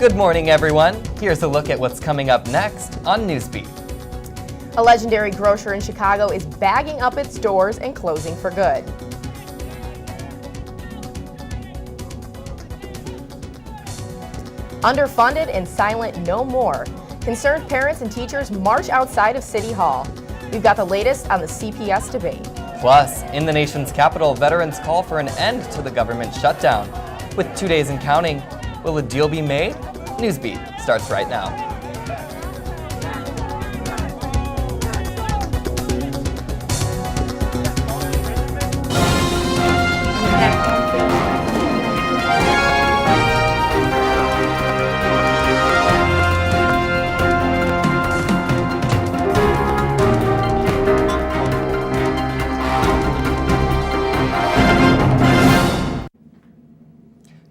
Good morning, everyone. Here's a look at what's coming up next on Newsbeat. A legendary grocer in Chicago is bagging up its doors and closing for good. Underfunded and silent no more. Concerned parents and teachers march outside of City Hall. We've got the latest on the CPS debate. Plus, in the nation's capital, veterans call for an end to the government shutdown. With 2 days and counting, will a deal be made? Newsbeat starts right now.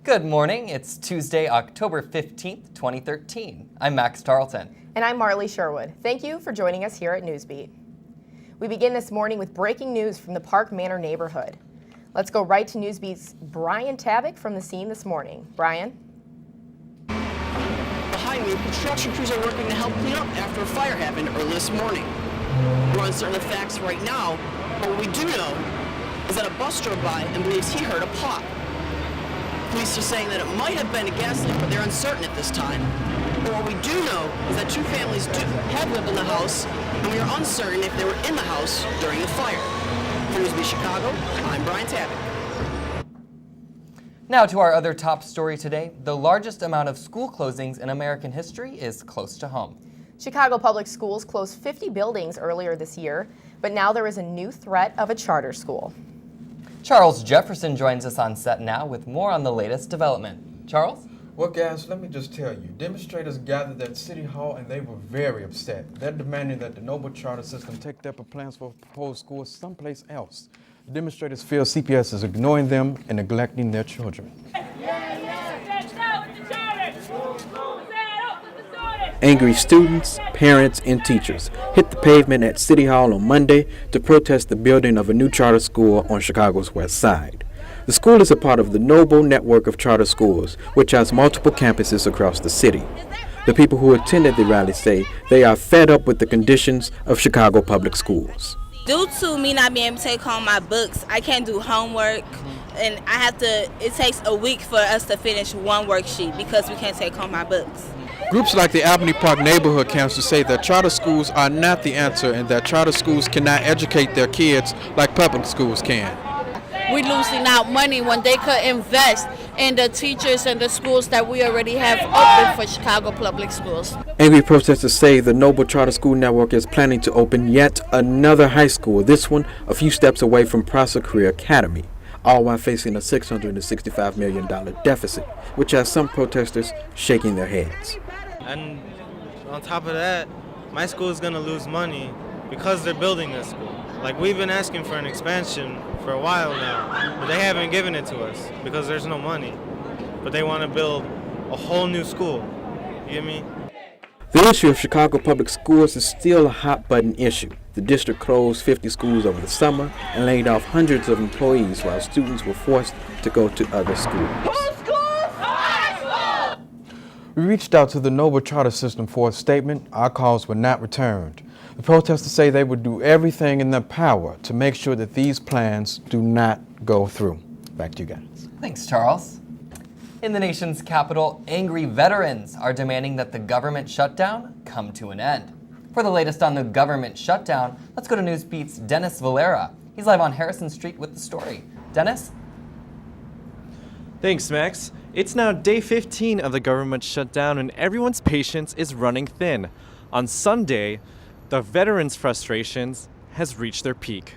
Good morning. It's Tuesday, October 15th, 2013. I'm Max Tarleton. And I'm Marley Sherwood. Thank you for joining us here at Newsbeat. We begin this morning with breaking news from the Park Manor neighborhood. Let's go right to Newsbeat's Brian Tavick from the scene this morning. Brian? Behind me, construction crews are working to help clean up after a fire happened early this morning. We're uncertain of the facts right now, but what we do know is that a bus drove by and believes he heard a pop. Police are saying that it might have been a gas leak, but they're uncertain at this time. But what we do know is that two families have lived in the house, and we are uncertain if they were in the house during the fire. For Newsbeat Chicago, I'm Brian Tavick. Now to our other top story today. The largest amount of school closings in American history is close to home. Chicago Public Schools closed 50 buildings earlier this year, but now there is a new threat of a charter school. Charles Jefferson joins us on set now with more on the latest development. Charles? Well, guys, let me just tell you, demonstrators gathered at City Hall and they were very upset. They're demanding that the Noble Charter System take their plans for proposed schools someplace else. The demonstrators feel CPS is ignoring them and neglecting their children. Angry students, parents, and teachers hit the pavement at City Hall on Monday to protest the building of a new charter school on Chicago's west side. The school is a part of the Noble network of charter schools, which has multiple campuses across the city. The people who attended the rally say they are fed up with the conditions of Chicago public schools. Due to me not being able to take home my books, I can't do homework, and it takes a week for us to finish one worksheet because we can't take home my books. Groups like the Albany Park Neighborhood Council say that charter schools are not the answer and that charter schools cannot educate their kids like public schools can. We're losing out money when they could invest in the teachers and the schools that we already have open for Chicago Public Schools. Angry protesters say the Noble Charter School Network is planning to open yet another high school, this one a few steps away from Prosser Career Academy, all while facing a $665 million deficit, which has some protesters shaking their heads. And on top of that, my school is going to lose money because they're building this school. Like, we've been asking for an expansion for a while now, but they haven't given it to us because there's no money. But they want to build a whole new school. You get me? The issue of Chicago public schools is still a hot-button issue. The district closed 50 schools over the summer and laid off hundreds of employees while students were forced to go to other schools. We reached out to the Noble Charter System for a statement. Our calls were not returned. The protesters say they would do everything in their power to make sure that these plans do not go through. Back to you guys. Thanks, Charles. In the nation's capital, angry veterans are demanding that the government shutdown come to an end. For the latest on the government shutdown, let's go to Newsbeat's Dennis Valera. He's live on Harrison Street with the story. Dennis? Thanks, Max. It's now day 15 of the government shutdown and everyone's patience is running thin. On Sunday, the veterans' frustrations has reached their peak.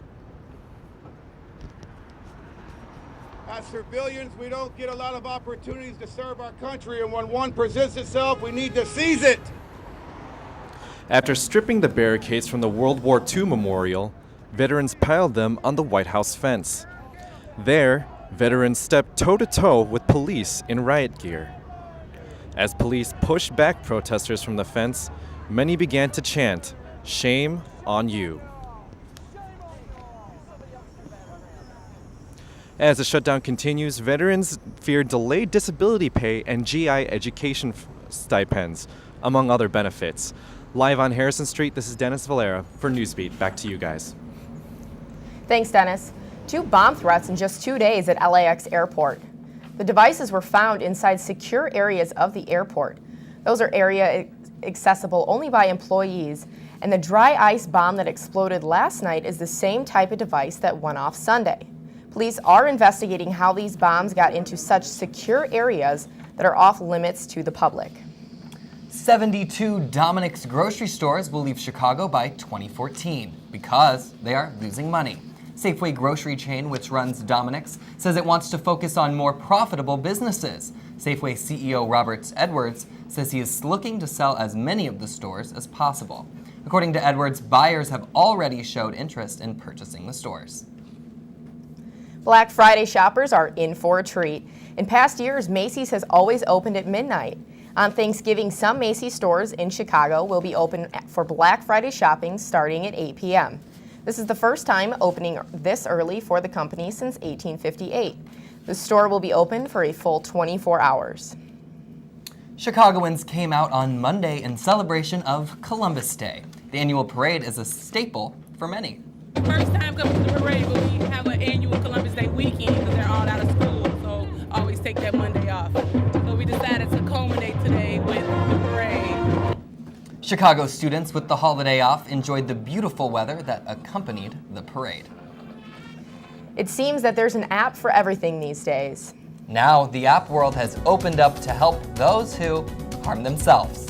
As civilians, we don't get a lot of opportunities to serve our country, and when one presents itself, we need to seize it. After stripping the barricades from the World War II memorial, veterans piled them on the White House fence. There, veterans stepped toe-to-toe with police in riot gear. As police pushed back protesters from the fence, many began to chant, "Shame on you." As the shutdown continues, veterans fear delayed disability pay and GI education stipends, among other benefits. Live on Harrison Street, this is Dennis Valera for Newsbeat. Back to you guys. Thanks, Dennis. 2 bomb threats in just 2 days at LAX airport. The devices were found inside secure areas of the airport. Those are areas accessible only by employees, and the dry ice bomb that exploded last night is the same type of device that went off Sunday. Police are investigating how these bombs got into such secure areas that are off limits to the public. 72 Dominic's grocery stores will leave Chicago by 2014 because they are losing money. Safeway grocery chain, which runs Dominic's, says it wants to focus on more profitable businesses. Safeway CEO Robert Edwards says he is looking to sell as many of the stores as possible. According to Edwards, buyers have already showed interest in purchasing the stores. Black Friday shoppers are in for a treat. In past years, Macy's has always opened at midnight. On Thanksgiving, some Macy's stores in Chicago will be open for Black Friday shopping starting at 8 p.m. This is the first time opening this early for the company since 1858. The store will be open for a full 24 hours. Chicagoans came out on Monday in celebration of Columbus Day. The annual parade is a staple for many. First time coming to the parade, but we have an annual Columbus Day weekend because they're all out of school, so always take that Monday off. So we decided to culminate today with the parade. Chicago students with the holiday off enjoyed the beautiful weather that accompanied the parade. It seems that there's an app for everything these days. Now, the app world has opened up to help those who harm themselves.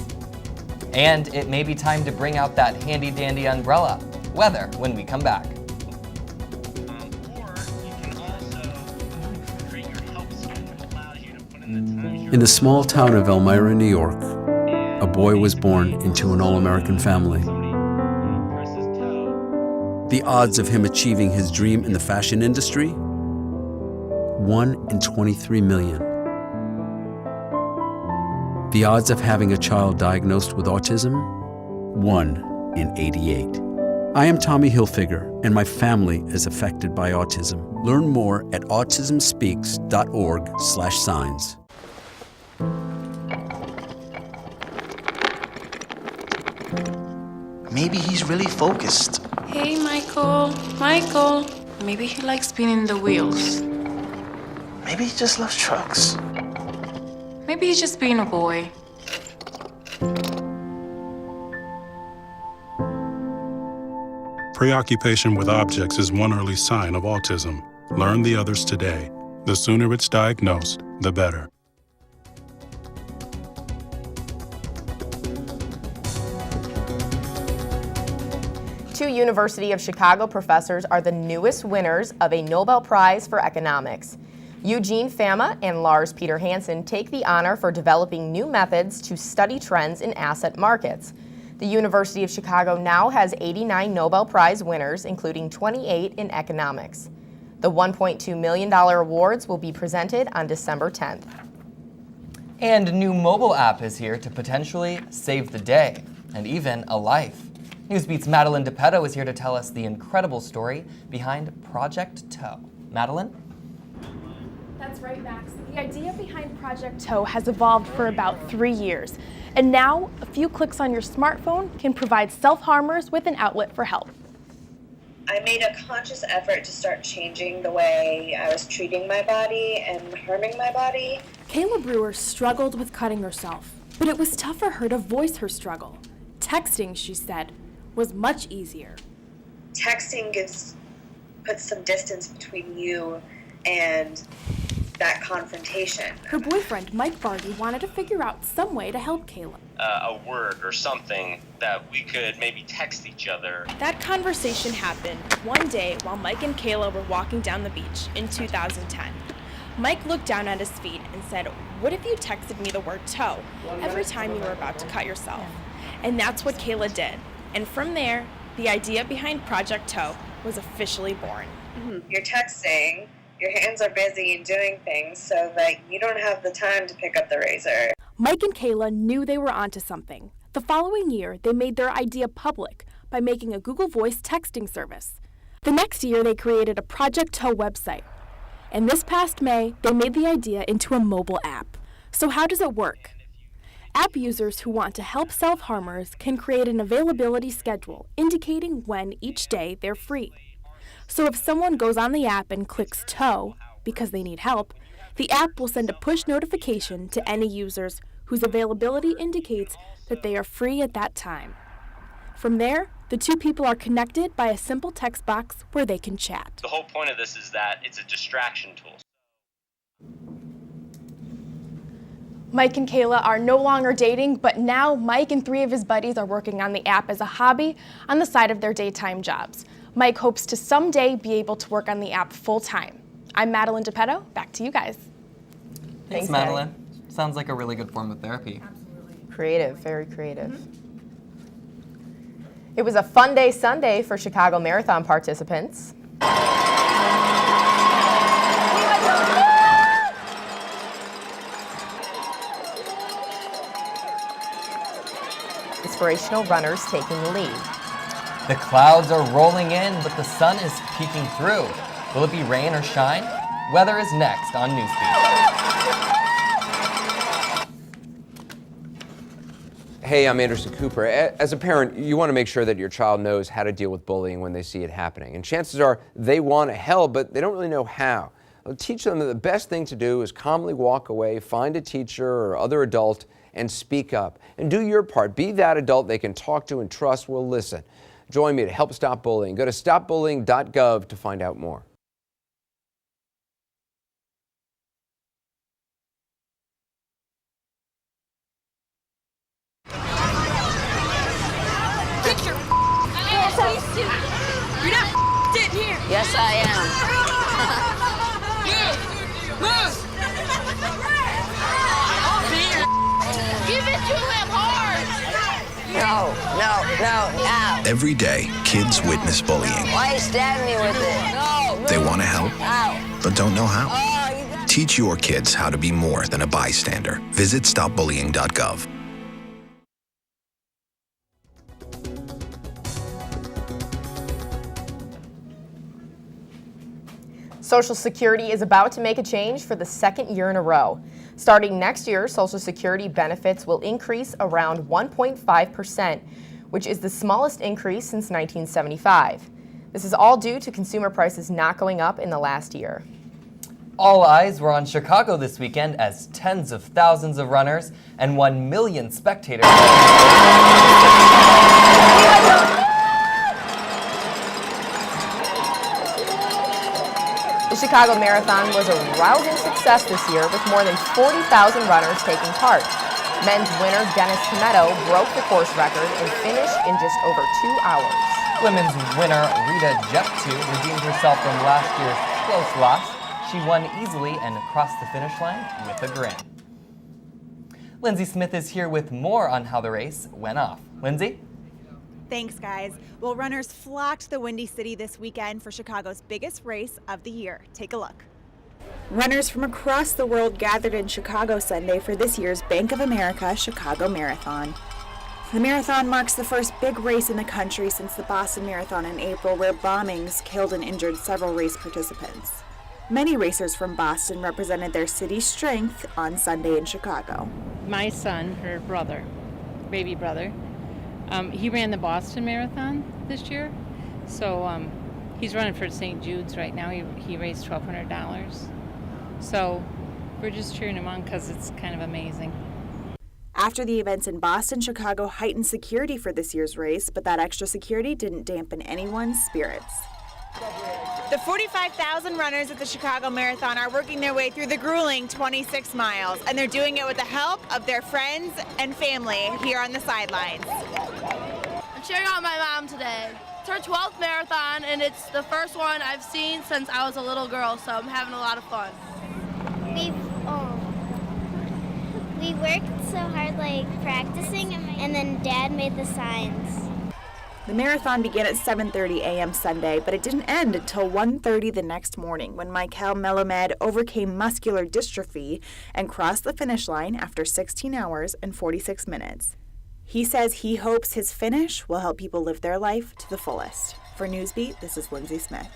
And it may be time to bring out that handy-dandy umbrella. Weather when we come back. In the small town of Elmira, New York, a boy was born into an all-American family. The odds of him achieving his dream in the fashion industry? 1 in 23 million. The odds of having a child diagnosed with autism? 1 in 88. I am Tommy Hilfiger, and my family is affected by autism. Learn more at autismspeaks.org/signs. Maybe he's really focused. Hey, Michael. Michael. Maybe he likes spinning the wheels. Maybe he just loves trucks. Maybe he's just being a boy. Preoccupation with objects is one early sign of autism. Learn the others today. The sooner it's diagnosed, the better. Two University of Chicago professors are the newest winners of a Nobel Prize for Economics. Eugene Fama and Lars Peter Hansen take the honor for developing new methods to study trends in asset markets. The University of Chicago now has 89 Nobel Prize winners, including 28 in economics. The $1.2 million awards will be presented on December 10th. And a new mobile app is here to potentially save the day and even a life. Newsbeat's Madeline DePetto is here to tell us the incredible story behind Project Tow. Madeline? That's right, Max. The idea behind Project Tow has evolved for about 3 years. And now, a few clicks on your smartphone can provide self-harmers with an outlet for help. I made a conscious effort to start changing the way I was treating my body and harming my body. Kayla Brewer struggled with cutting herself, but it was tough for her to voice her struggle. Texting, she said, was much easier. Texting puts some distance between you and that confrontation. Her boyfriend, Mike Barty, wanted to figure out some way to help Kayla. A word or something that we could maybe text each other. That conversation happened one day while Mike and Kayla were walking down the beach in 2010. Mike looked down at his feet and said, "What if you texted me the word tow every time you were about to cut yourself?" And that's what Kayla did. And from there, the idea behind Project Tow was officially born. You're texting, your hands are busy and doing things so that you don't have the time to pick up the razor. Mike and Kayla knew they were onto something. The following year, they made their idea public by making a Google Voice texting service. The next year, they created a Project Tow website. And this past May, they made the idea into a mobile app. So how does it work? App users who want to help self-harmers can create an availability schedule indicating when each day they're free. So if someone goes on the app and clicks tow because they need help, the app will send a push notification to any users whose availability indicates that they are free at that time. From there, the two people are connected by a simple text box where they can chat. The whole point of this is that it's a distraction tool. Mike and Kayla are no longer dating, but now Mike and 3 of his buddies are working on the app as a hobby on the side of their daytime jobs. Mike hopes to someday be able to work on the app full-time. I'm Madeline DePetto. Back to you guys. Thanks, Madeline. Sounds like a really good form of therapy. Creative, very creative. It was a fun day Sunday for Chicago Marathon participants. Inspirational runners taking the lead. The clouds are rolling in, but the sun is peeking through. Will it be rain or shine? Weather is next on Newsbeat. Hey, I'm Anderson Cooper. As a parent, you want to make sure that your child knows how to deal with bullying when they see it happening. And chances are they want to help, but they don't really know how. I'll teach them that the best thing to do is calmly walk away, find a teacher or other adult, and speak up. And do your part. Be that adult they can talk to and trust will listen. Join me to help stop bullying. Go to stopbullying.gov to find out more. Get your ass. You're not sitting here. Yes, I am. Move. Give it to him hard. No. Every day, kids witness bullying. Why you stab me with it? No. They want to help, Ow. but don't know how. Oh, Teach your kids how to be more than a bystander. Visit stopbullying.gov. Social Security is about to make a change for the second year in a row. Starting next year, Social Security benefits will increase around 1.5%, which is the smallest increase since 1975. This is all due to consumer prices not going up in the last year. All eyes were on Chicago this weekend as tens of thousands of runners and 1 million spectators. The Chicago Marathon was a rousing success this year with more than 40,000 runners taking part. Men's winner Dennis Cometto broke the course record and finished in just over 2 hours. Women's winner Rita Jeptu redeemed herself from last year's close loss. She won easily and crossed the finish line with a grin. Lindsay Smith is here with more on how the race went off. Lindsay? Thanks, guys. Well, runners flocked to the Windy City this weekend for Chicago's biggest race of the year. Take a look. Runners from across the world gathered in Chicago Sunday for this year's Bank of America Chicago Marathon. The marathon marks the first big race in the country since the Boston Marathon in April, where bombings killed and injured several race participants. Many racers from Boston represented their city's strength on Sunday in Chicago. My son, her brother, baby brother, he ran the Boston Marathon this year, so he's running for St. Jude's right now. He raised $1,200. So we're just cheering him on because it's kind of amazing. After the events in Boston, Chicago heightened security for this year's race, but that extra security didn't dampen anyone's spirits. The 45,000 runners at the Chicago Marathon are working their way through the grueling 26 miles, and they're doing it with the help of their friends and family here on the sidelines. I'm cheering on my mom today. It's her 12th marathon, and it's the first one I've seen since I was a little girl, so I'm having a lot of fun. We worked so hard, practicing, and then Dad made the signs. The marathon began at 7:30 a.m. Sunday, but it didn't end until 1:30 the next morning when Michael Melamed overcame muscular dystrophy and crossed the finish line after 16 hours and 46 minutes. He says he hopes his finish will help people live their life to the fullest. For Newsbeat, this is Lindsay Smith.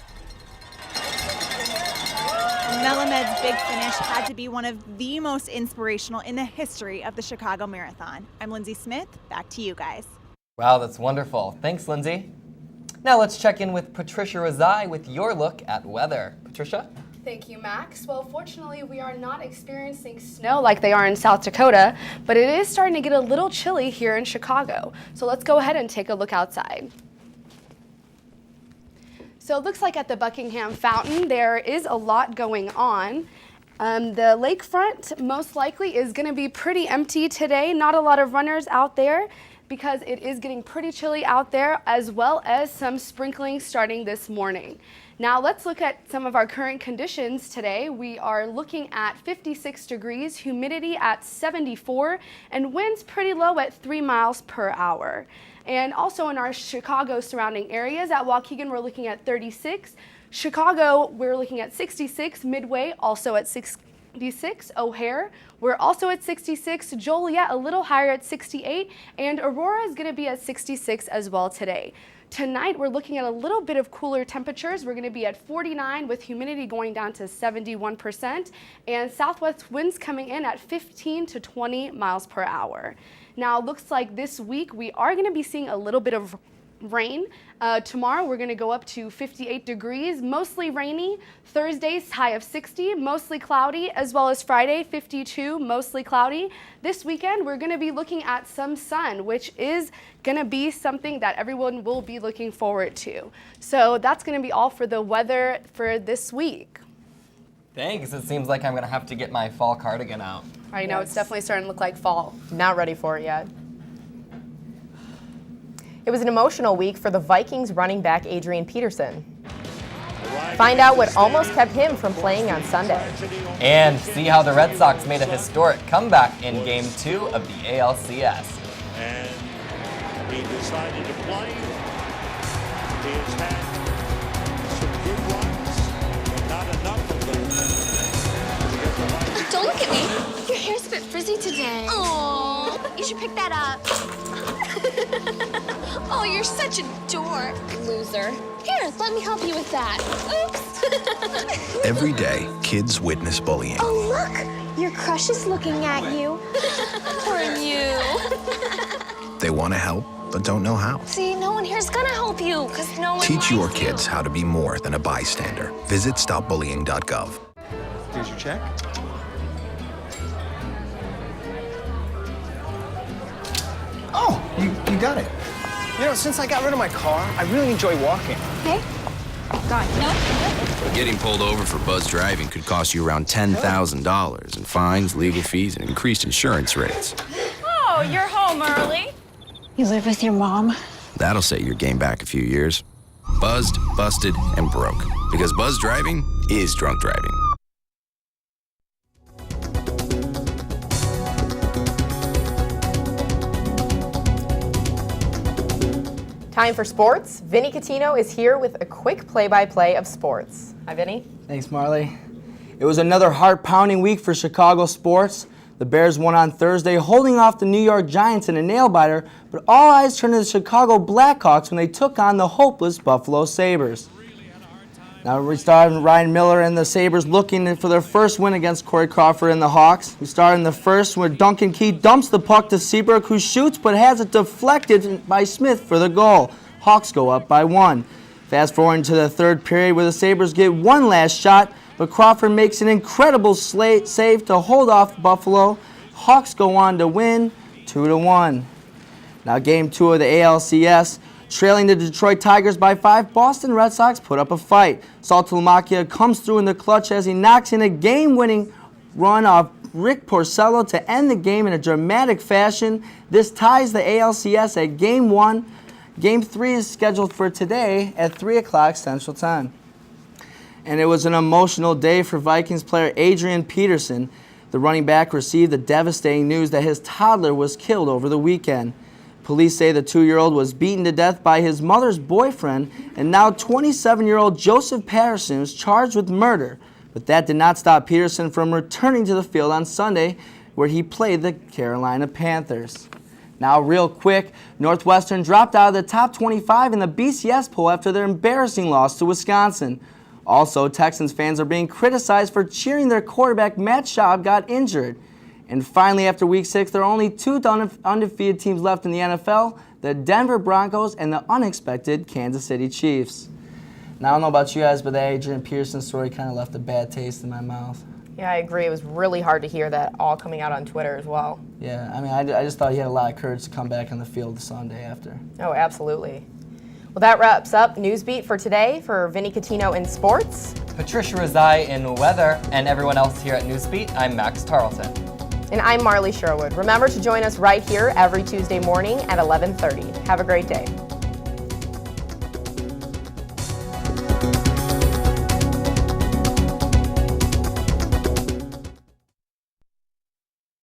Melamed's big finish had to be one of the most inspirational in the history of the Chicago Marathon. I'm Lindsay Smith. Back to you guys. Wow, that's wonderful. Thanks, Lindsay. Now let's check in with Patricia Razai with your look at weather. Patricia? Thank you, Max. Well, fortunately, we are not experiencing snow like they are in South Dakota, but it is starting to get a little chilly here in Chicago. So let's go ahead and take a look outside. So it looks like at the Buckingham Fountain, there is a lot going on. The lakefront most likely is going to be pretty empty today. Not a lot of runners out there because it is getting pretty chilly out there, as well as some sprinkling starting this morning. Now let's look at some of our current conditions today. We are looking at 56 degrees, humidity at 74, and winds pretty low at 3 miles per hour. And also in our Chicago surrounding areas, at Waukegan we're looking at 36. Chicago, we're looking at 66. Midway, also at 66. O'Hare, we're also at 66. Joliet, a little higher at 68. And Aurora is going to be at 66 as well today. Tonight, we're looking at a little bit of cooler temperatures. We're going to be at 49 with humidity going down to 71%. And southwest winds coming in at 15 to 20 miles per hour. Now, it looks like this week we are going to be seeing a little bit of rain. Tomorrow we're going to go up to 58 degrees, mostly rainy. Thursday's high of 60, mostly cloudy, as well as Friday 52, mostly cloudy. This weekend we're going to be looking at some sun, which is going to be something that everyone will be looking forward to. So that's going to be all for the weather for this week. Thanks. It seems like I'm going to have to get my fall cardigan out. I know, it's definitely starting to look like fall. Not ready for it yet. It was an emotional week for the Vikings running back Adrian Peterson. Find out what almost kept him from playing on Sunday. And see how the Red Sox made a historic comeback in Game 2 of the ALCS. And he decided to play. He has had some good runs, but not enough of them. Don't look at me. Your hair's a bit frizzy today. Oh, you should pick that up. Oh, you're such a dork. Loser. Here, let me help you with that. Oops. Every day, kids witness bullying. Oh, look. Your crush is looking at you. Poor you. They want to help, but don't know how. See, no one here's gonna help you, because no one Teach likes your kids how to be more than a bystander. Visit stopbullying.gov. Here's your check. Oh, you got it. You know, since I got rid of my car, I really enjoy walking. Okay. Got it. No? Getting pulled over for buzz driving could cost you around $10,000 in fines, legal fees, and increased insurance rates. Oh, you're home early. You live with your mom? That'll set your game back a few years. Buzzed, busted, and broke. Because buzz driving is drunk driving. Time for sports. Vinny Catino is here with a quick play-by-play of sports. Hi, Vinny. Thanks, Marley. It was another heart-pounding week for Chicago sports. The Bears won on Thursday, holding off the New York Giants in a nail-biter, but all eyes turned to the Chicago Blackhawks when they took on the hopeless Buffalo Sabres. Now we started Ryan Miller and the Sabres looking for their first win against Corey Crawford and the Hawks. We started in the first where Duncan Key dumps the puck to Seabrook, who shoots but has it deflected by Smith for the goal. Hawks go up by 1. Fast forward to the third period where the Sabres get one last shot, but Crawford makes an incredible save to hold off Buffalo. Hawks go on to win 2-1. Now Game 2 of the ALCS. Trailing the Detroit Tigers by 5, Boston Red Sox put up a fight. Saul Tulomakia comes through in the clutch as he knocks in a game-winning run off Rick Porcello to end the game in a dramatic fashion. This ties the ALCS at Game 1. Game 3 is scheduled for today at 3 o'clock Central Time. And it was an emotional day for Vikings player Adrian Peterson. The running back received the devastating news that his toddler was killed over the weekend. Police say the 2-year-old was beaten to death by his mother's boyfriend, and now 27-year-old Joseph Patterson is charged with murder. But that did not stop Peterson from returning to the field on Sunday, where he played the Carolina Panthers. Now real quick, Northwestern dropped out of the top 25 in the BCS poll after their embarrassing loss to Wisconsin. Also, Texans fans are being criticized for cheering their quarterback Matt Schaub got injured. And finally, after Week 6, there are only two undefeated teams left in the NFL, the Denver Broncos and the unexpected Kansas City Chiefs. Now, I don't know about you guys, but the Adrian Peterson story kind of left a bad taste in my mouth. Yeah, I agree. It was really hard to hear that all coming out on Twitter as well. Yeah, I mean, I just thought he had a lot of courage to come back on the field the Sunday after. Oh, absolutely. Well, that wraps up Newsbeat for today. For Vinny Catino in sports, Patricia Rezai in weather, and everyone else here at Newsbeat, I'm Max Tarleton. and I'm Marley Sherwood. Remember to join us right here every Tuesday morning at 11:30. Have a great day.